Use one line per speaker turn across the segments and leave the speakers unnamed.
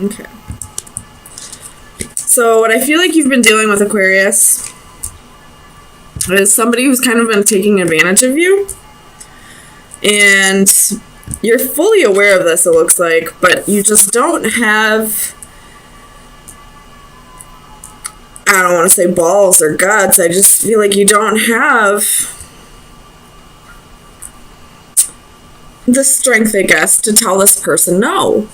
Okay. So what I feel like you've been dealing with, Aquarius, is somebody who's kind of been taking advantage of you. And you're fully aware of this, it looks like, but you just don't have, I don't want to say balls or guts, I just feel like you don't have the strength, I guess, to tell this person no.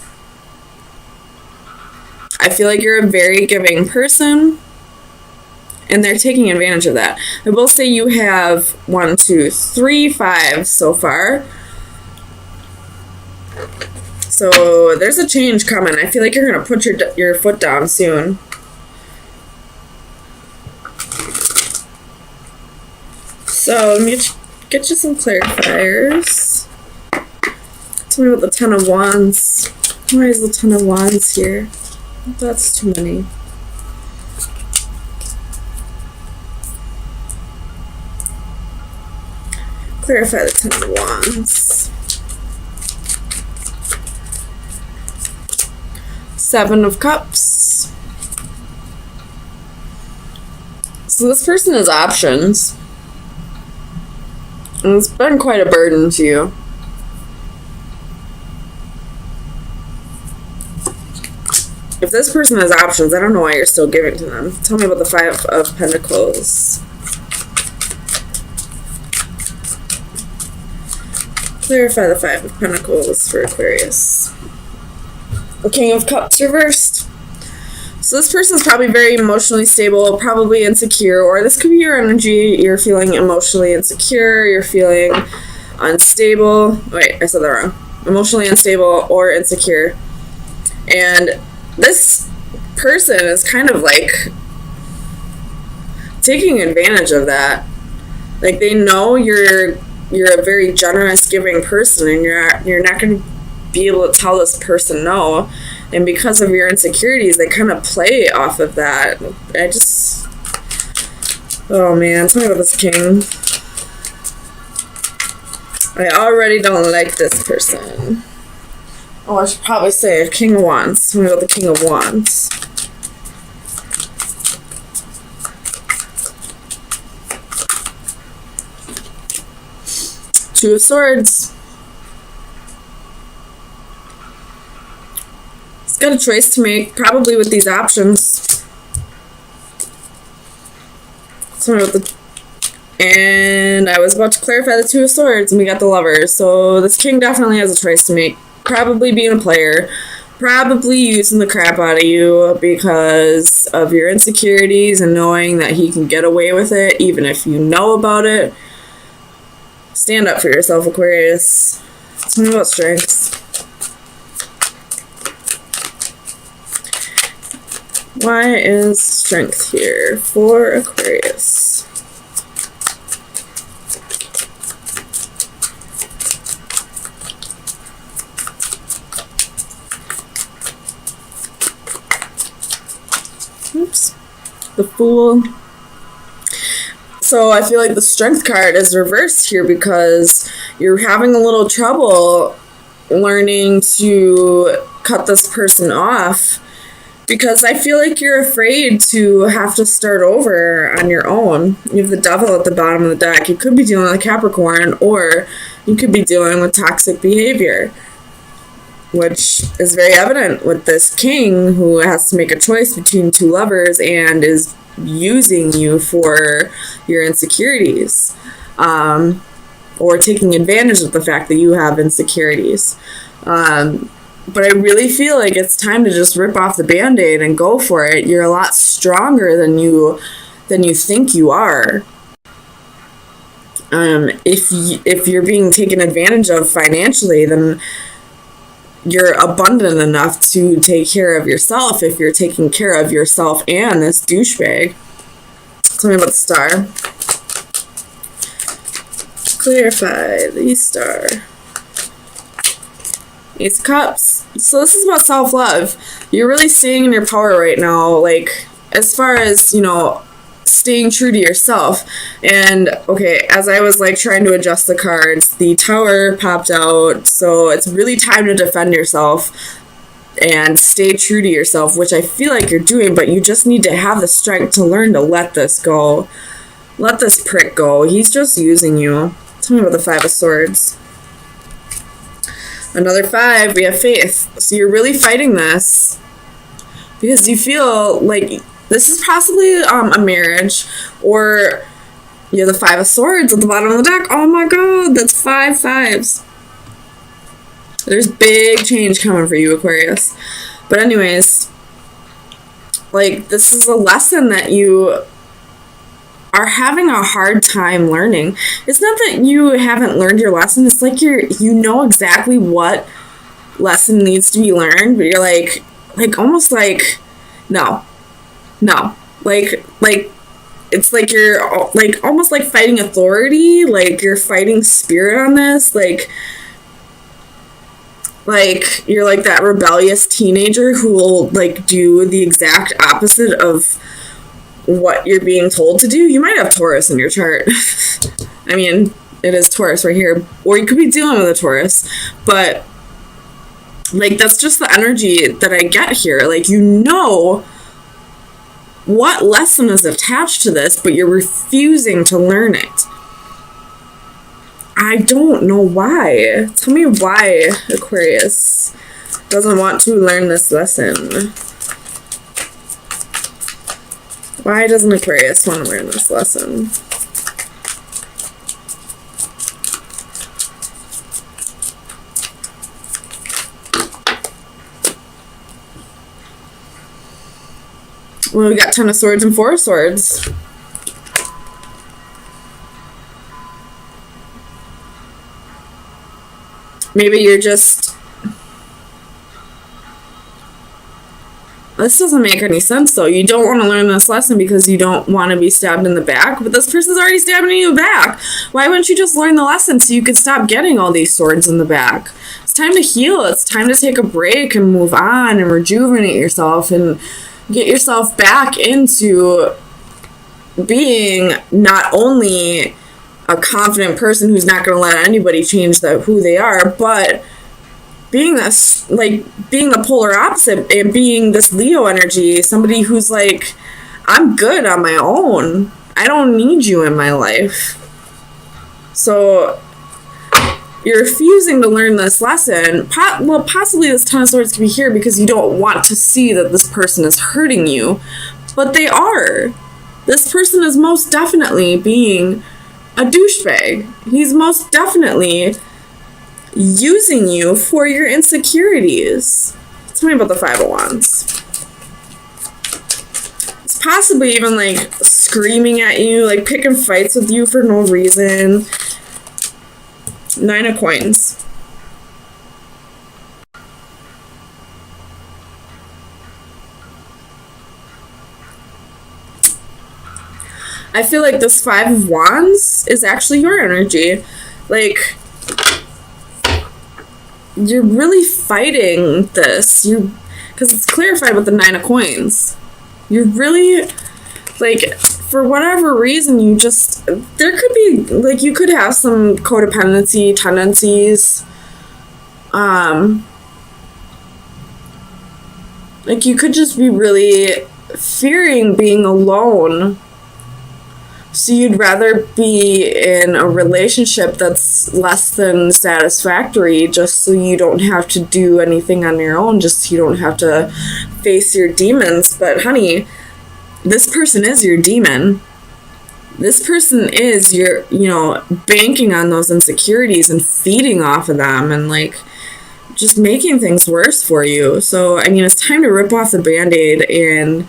I feel like you're a very giving person, and they're taking advantage of that. I will say you have 1, 2, 3, 5 so far. So there's a change coming. I feel like you're going to put your foot down soon. So let me get you some clarifiers. Tell me about the Ten of Wands. Why is the Ten of Wands here? That's too many. Clarify the Ten of Wands. Seven of Cups. So this person has options. And it's been quite a burden to you. If this person has options, I don't know why you're still giving to them. Tell me about the Five of Pentacles. Clarify the Five of Pentacles for Aquarius. The King of Cups reversed. So this person's probably very emotionally stable, probably insecure, or this could be your energy. You're feeling emotionally insecure, you're feeling unstable. Wait, I said that wrong. Emotionally unstable or insecure. And this person is kind of like taking advantage of that. Like, they know you're a very generous, giving person, and you're not going to be able to tell this person no. And because of your insecurities, they kind of play off of that. Oh man, tell me about this king. I already don't like this person. Oh, I should probably say King of Wands. Tell me about the King of Wands. Two of Swords. He's got a choice to make, probably with these options. Tell me about the... And I was about to clarify the Two of Swords, and we got the Lovers. So this king definitely has a choice to make. Probably being a player, probably using the crap out of you because of your insecurities and knowing that he can get away with it even if you know about it. Stand up for yourself, Aquarius. Tell me about strengths. Why is strength here for Aquarius? Oops. The Fool. So I feel like the Strength card is reversed here because you're having a little trouble learning to cut this person off, because I feel like you're afraid to have to start over on your own. You have the Devil at the bottom of the deck. You could be dealing with a Capricorn, or you could be dealing with toxic behavior, which is very evident with this king who has to make a choice between two lovers and is using you for your insecurities, or taking advantage of the fact that you have insecurities. But I really feel like it's time to just rip off the Band-Aid and go for it. You're a lot stronger than you think you are. If you're being taken advantage of financially, then you're abundant enough to take care of yourself if you're taking care of yourself and this douchebag. Tell me about the Star. Clarify the Star. Ace of Cups. So this is about self-love. You're really staying in your power right now, like, as far as, staying true to yourself. And, okay, as I was, trying to adjust the cards, the Tower popped out, so it's really time to defend yourself. and stay true to yourself, which I feel like you're doing, but you just need to have the strength to learn to let this go. Let this prick go. He's just using you. Tell me about the Five of Swords. Another 5, we have faith. So you're really fighting this because you feel like this is possibly a marriage, or you have the 5 of Swords at the bottom of the deck. Oh my god, that's 5 fives. There's big change coming for you, Aquarius. But anyways, like, this is a lesson that you are having a hard time learning. It's not that you haven't learned your lesson. It's like you know exactly what lesson needs to be learned, but you're like almost like, no. Like, it's like you're, like, almost like fighting authority. Like, you're fighting spirit on this. Like, you're like that rebellious teenager who will, like, do the exact opposite of what you're being told to do. You might have Taurus in your chart. I mean, it is Taurus right here. Or you could be dealing with a Taurus. But, like, that's just the energy that I get here. Like, you know what lesson is attached to this, but you're refusing to learn it. I don't know why. Tell me why Aquarius doesn't want to learn this lesson. Why doesn't Aquarius want to learn this lesson? Well, we got 10 of Swords and 4 of Swords. Maybe you're just... This doesn't make any sense, though. You don't want to learn this lesson because you don't want to be stabbed in the back, but this person's already stabbing you in the back. Why wouldn't you just learn the lesson so you could stop getting all these swords in the back? It's time to heal. It's time to take a break and move on and rejuvenate yourself and get yourself back into being not only a confident person who's not going to let anybody change who they are, but being this, like, being the polar opposite and being this Leo energy, somebody who's like, I'm good on my own. I don't need you in my life. So you're refusing to learn this lesson. Well, possibly this 10 of Swords can be here because you don't want to see that this person is hurting you, but they are. This person is most definitely being a douchebag. He's most definitely using you for your insecurities. Tell me about the 5 of Wands. It's possibly even, like, screaming at you, like, picking fights with you for no reason. 9 of Coins. I feel like this 5 of Wands is actually your energy. Like, you're really fighting this. Because it's clarified with the 9 of Coins. You're really, like, for whatever reason, you just, there could be, like, you could have some codependency tendencies. Like, you could just be really fearing being alone. So you'd rather be in a relationship that's less than satisfactory just so you don't have to do anything on your own, just so you don't have to face your demons. But honey, this person is your demon. This person is your, you know, banking on those insecurities and feeding off of them and, like, just making things worse for you. So, I mean, it's time to rip off the Band-Aid and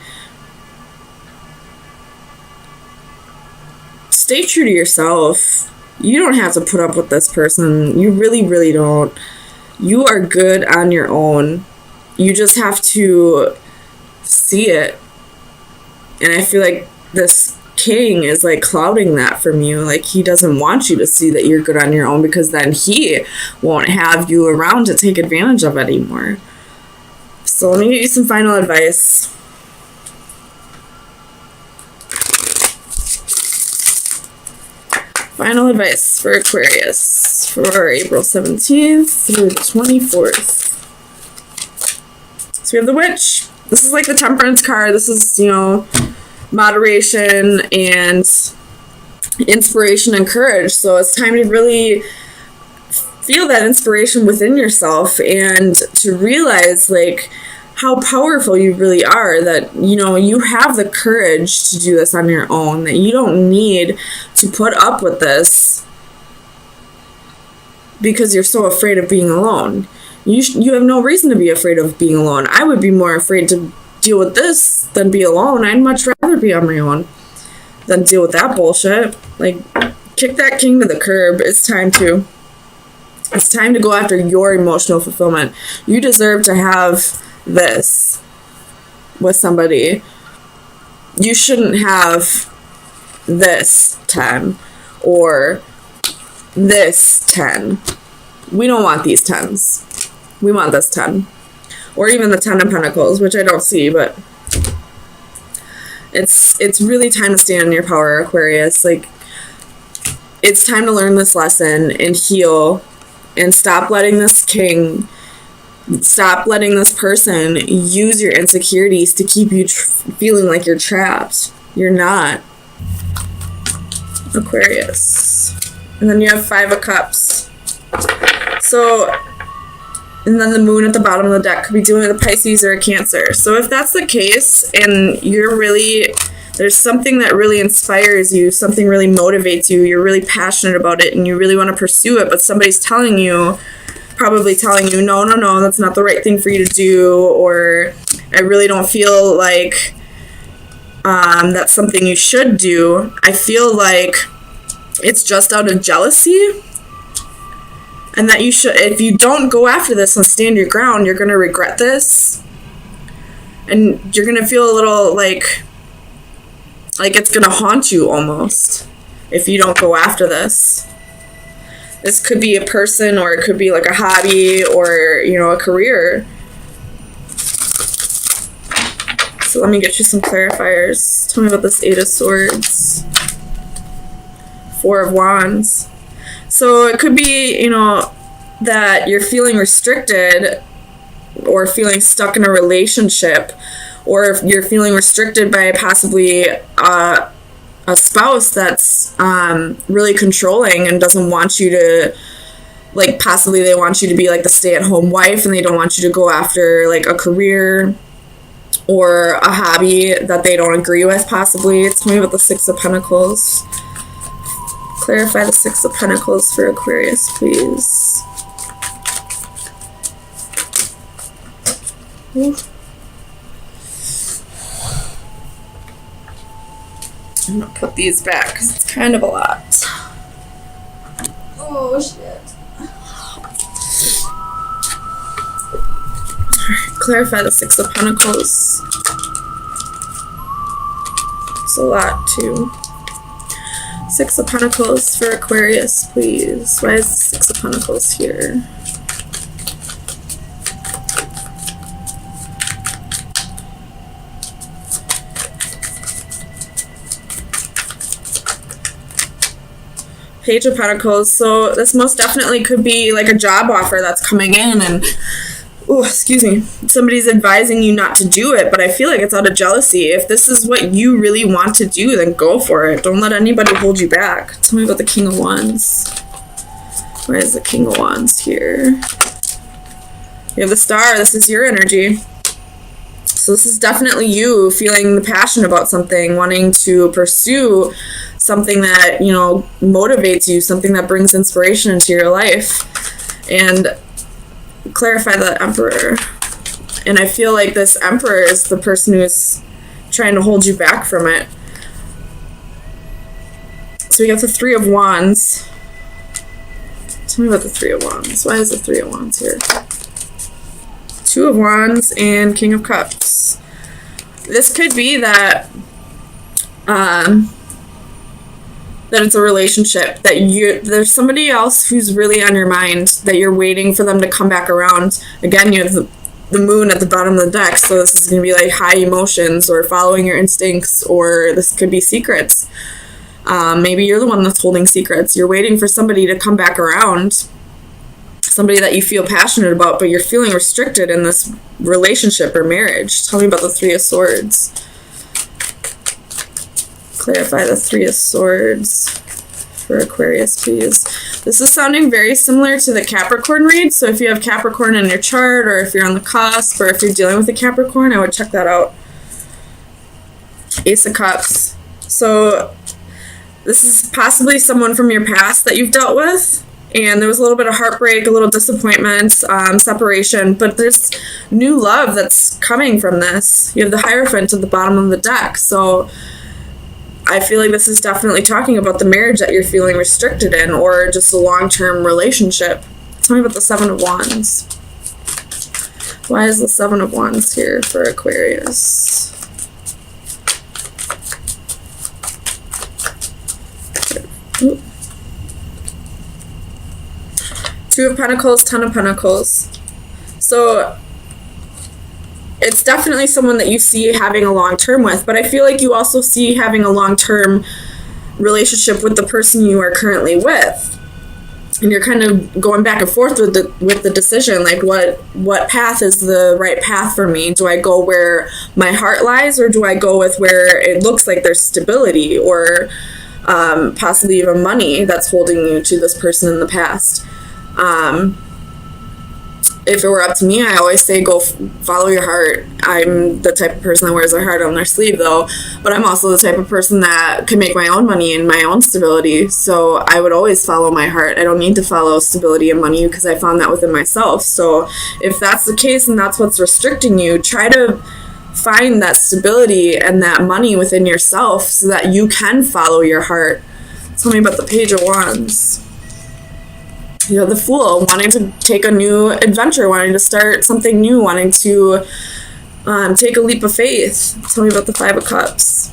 stay true to yourself. You don't have to put up with this person. You really, really don't. You are good on your own. You just have to see it. And I feel like this king is, like, clouding that from you. Like, he doesn't want you to see that you're good on your own because then he won't have you around to take advantage of it anymore. So let me get you some final advice. Final advice for Aquarius for April 17th through the 24th. So we have the Witch. This is like the Temperance card. This is, you know, moderation and inspiration and courage. So it's time to really feel that inspiration within yourself and to realize, like, how powerful you really are, that, you know, you have the courage to do this on your own, that you don't need to put up with this because you're so afraid of being alone. You have no reason to be afraid of being alone. I would be more afraid to deal with this than be alone. I'd much rather be on my own than deal with that bullshit. Like, kick that king to the curb. It's time to go after your emotional fulfillment. You deserve to have this with somebody. You shouldn't have this 10 or this 10. We don't want these 10s. We want this 10. Or even the 10 of Pentacles, which I don't see, but it's really time to stand in your power, Aquarius. Like, it's time to learn this lesson and heal and stop letting this king, stop letting this person use your insecurities to keep you feeling like you're trapped. You're not, Aquarius. And then you have 5 of Cups. So, and then the Moon at the bottom of the deck could be dealing with a Pisces or a Cancer. So if that's the case and you're really, there's something that really inspires you, something really motivates you, you're really passionate about it and you really want to pursue it, but somebody's telling you, probably telling you, no, that's not the right thing for you to do, or I really don't feel like that's something you should do. I feel like it's just out of jealousy. And that you should, if you don't go after this and stand your ground, you're going to regret this. And you're going to feel a little like it's going to haunt you almost if you don't go after this. This could be a person, or it could be like a hobby, or, you know, a career. So let me get you some clarifiers. Tell me about this 8 of Swords. 4 of Wands. So it could be, you know, that you're feeling restricted or feeling stuck in a relationship, or if you're feeling restricted by possibly a spouse that's really controlling and doesn't want you to, like, possibly they want you to be like the stay-at-home wife and they don't want you to go after like a career or a hobby that they don't agree with, possibly. Tell me about the 6 of Pentacles. Clarify the 6 of Pentacles for Aquarius, please. I'm gonna put these back because it's kind of a lot. Oh, shit. Alright, clarify the 6 of Pentacles. It's a lot, too. 6 of Pentacles for Aquarius, please. Why is the 6 of Pentacles here? Page of Pentacles. So this most definitely could be like a job offer that's coming in, and somebody's advising you not to do it, but I feel like it's out of jealousy. If this is what you really want to do, then go for it. Don't let anybody hold you back. Tell me about the King of Wands. Where is the King of Wands here? You have the Star. This is your energy. So this is definitely you feeling the passion about something, wanting to pursue something that, you know, motivates you, something that brings inspiration into your life. And clarify the Emperor. And I feel like this Emperor is the person who's trying to hold you back from it. So we got the 3 of Wands. Tell me about the 3 of Wands. Why is the 3 of Wands here? 2 of Wands and King of Cups. This could be that that it's a relationship, that there's somebody else who's really on your mind, that you're waiting for them to come back around. Again, you have the Moon at the bottom of the deck, so this is going to be like high emotions or following your instincts, or this could be secrets. Maybe you're the one that's holding secrets. You're waiting for somebody to come back around, somebody that you feel passionate about, but you're feeling restricted in this relationship or marriage. Tell me about the Three of Swords. Clarify the Three of Swords for Aquarius, please. This is sounding very similar to the Capricorn read, so if you have Capricorn in your chart, or if you're on the cusp, or if you're dealing with a Capricorn, I would check that out. Ace of Cups. So this is possibly someone from your past that you've dealt with, and there was a little bit of heartbreak, a little disappointment, separation, but there's new love that's coming from this. You have the Hierophant at the bottom of the deck, so I feel like this is definitely talking about the marriage that you're feeling restricted in, or just a long-term relationship. Tell me about the Seven of Wands. Why is the Seven of Wands here for Aquarius? Ooh. Two of Pentacles, Ten of Pentacles. So it's definitely someone that you see having a long-term with, but I feel like you also see having a long-term relationship with the person you are currently with. And you're kind of going back and forth with the decision, like what path is the right path for me? Do I go where my heart lies, or do I go with where it looks like there's stability, or possibly even money that's holding you to this person in the past? If it were up to me, I always say go follow your heart. I'm the type of person that wears their heart on their sleeve, though, but I'm also the type of person that can make my own money and my own stability, so I would always follow my heart. I don't need to follow stability and money because I found that within myself. So if that's the case and that's what's restricting you, try to find that stability and that money within yourself so that you can follow your heart. Tell me about the Page of Wands. You know, the Fool, wanting to take a new adventure, wanting to start something new, wanting to take a leap of faith. Tell me about the Five of Cups.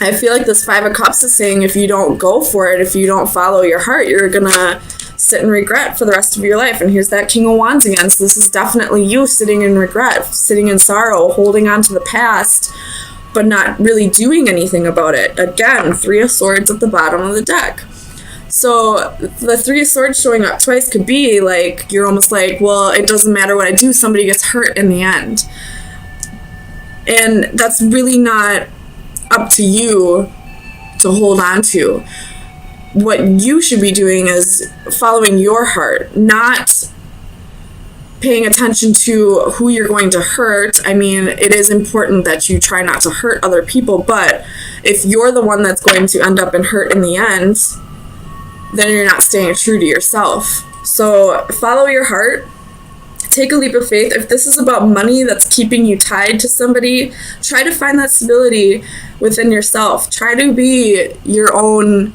I feel like this Five of Cups is saying if you don't go for it, if you don't follow your heart, you're gonna sit in regret for the rest of your life. And here's that King of Wands again. So this is definitely you sitting in regret, sitting in sorrow, holding on to the past, but not really doing anything about it. Again, Three of Swords at the bottom of the deck. So the Three of Swords showing up twice could be like, you're almost like, well, it doesn't matter what I do, somebody gets hurt in the end. And that's really not up to you to hold on to. What you should be doing is following your heart, not paying attention to who you're going to hurt. I mean, it is important that you try not to hurt other people, but if you're the one that's going to end up in hurt in the end, then you're not staying true to yourself. So follow your heart. Take a leap of faith. If this is about money that's keeping you tied to somebody, try to find that stability within yourself. Try to be your own,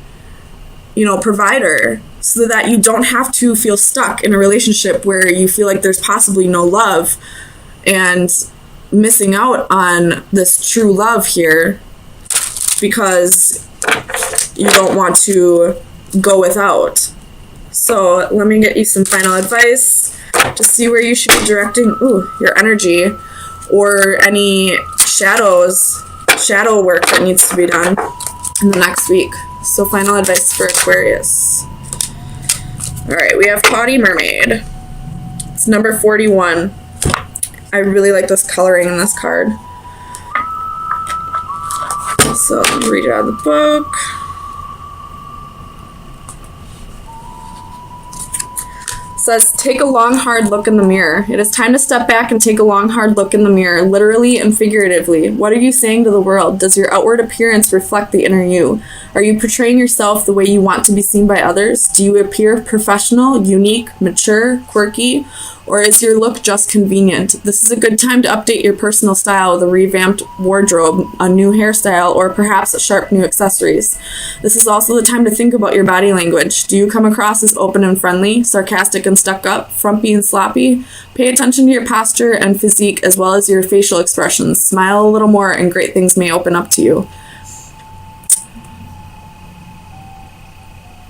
provider, so that you don't have to feel stuck in a relationship where you feel like there's possibly no love and missing out on this true love here because you don't want to go without. So let me get you some final advice to see where you should be directing your energy, or any shadow work that needs to be done in the next week. So final advice for Aquarius. All right, we have Haughty Mermaid. It's number 41. I really like this coloring in this card. So let me read it out of the book. Says, take a long, hard look in the mirror. It is time to step back and take a long, hard look in the mirror, literally and figuratively. What are you saying to the world? Does your outward appearance reflect the inner you? Are you portraying yourself the way you want to be seen by others? Do you appear professional, unique, mature, quirky? Or is your look just convenient? This is a good time to update your personal style with a revamped wardrobe, a new hairstyle, or perhaps sharp new accessories. This is also the time to think about your body language. Do you come across as open and friendly, sarcastic and stuck up, frumpy and sloppy? Pay attention to your posture and physique as well as your facial expressions. Smile a little more and great things may open up to you.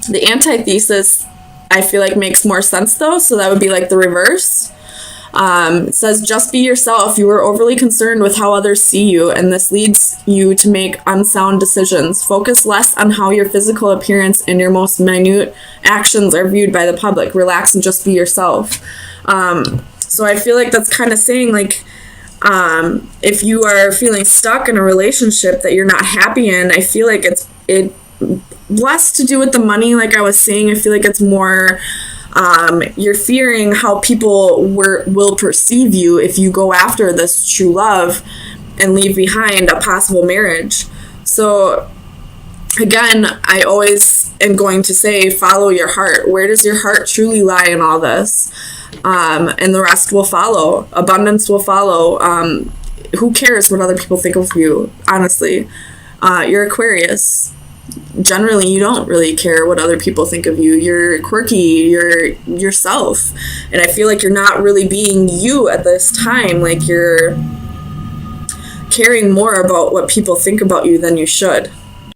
The antithesis, I feel like, makes more sense though, so that would be like the reverse. It says, just be yourself. You are overly concerned with how others see you, and this leads you to make unsound decisions. Focus less on how your physical appearance and your most minute actions are viewed by the public. Relax and just be yourself. So I feel like that's kind of saying, like, if you are feeling stuck in a relationship that you're not happy in, I feel like it less to do with the money. Like I was saying, I feel like it's more you're fearing how people will perceive you if you go after this true love and leave behind a possible marriage. So again, I always am going to say, follow your heart. Where does your heart truly lie in all this? And the rest will follow. Abundance will follow. Who cares what other people think of you? Honestly, you're Aquarius. Generally, you don't really care what other people think of you. You're quirky. You're yourself. And I feel like you're not really being you at this time. Like you're caring more about what people think about you than you should.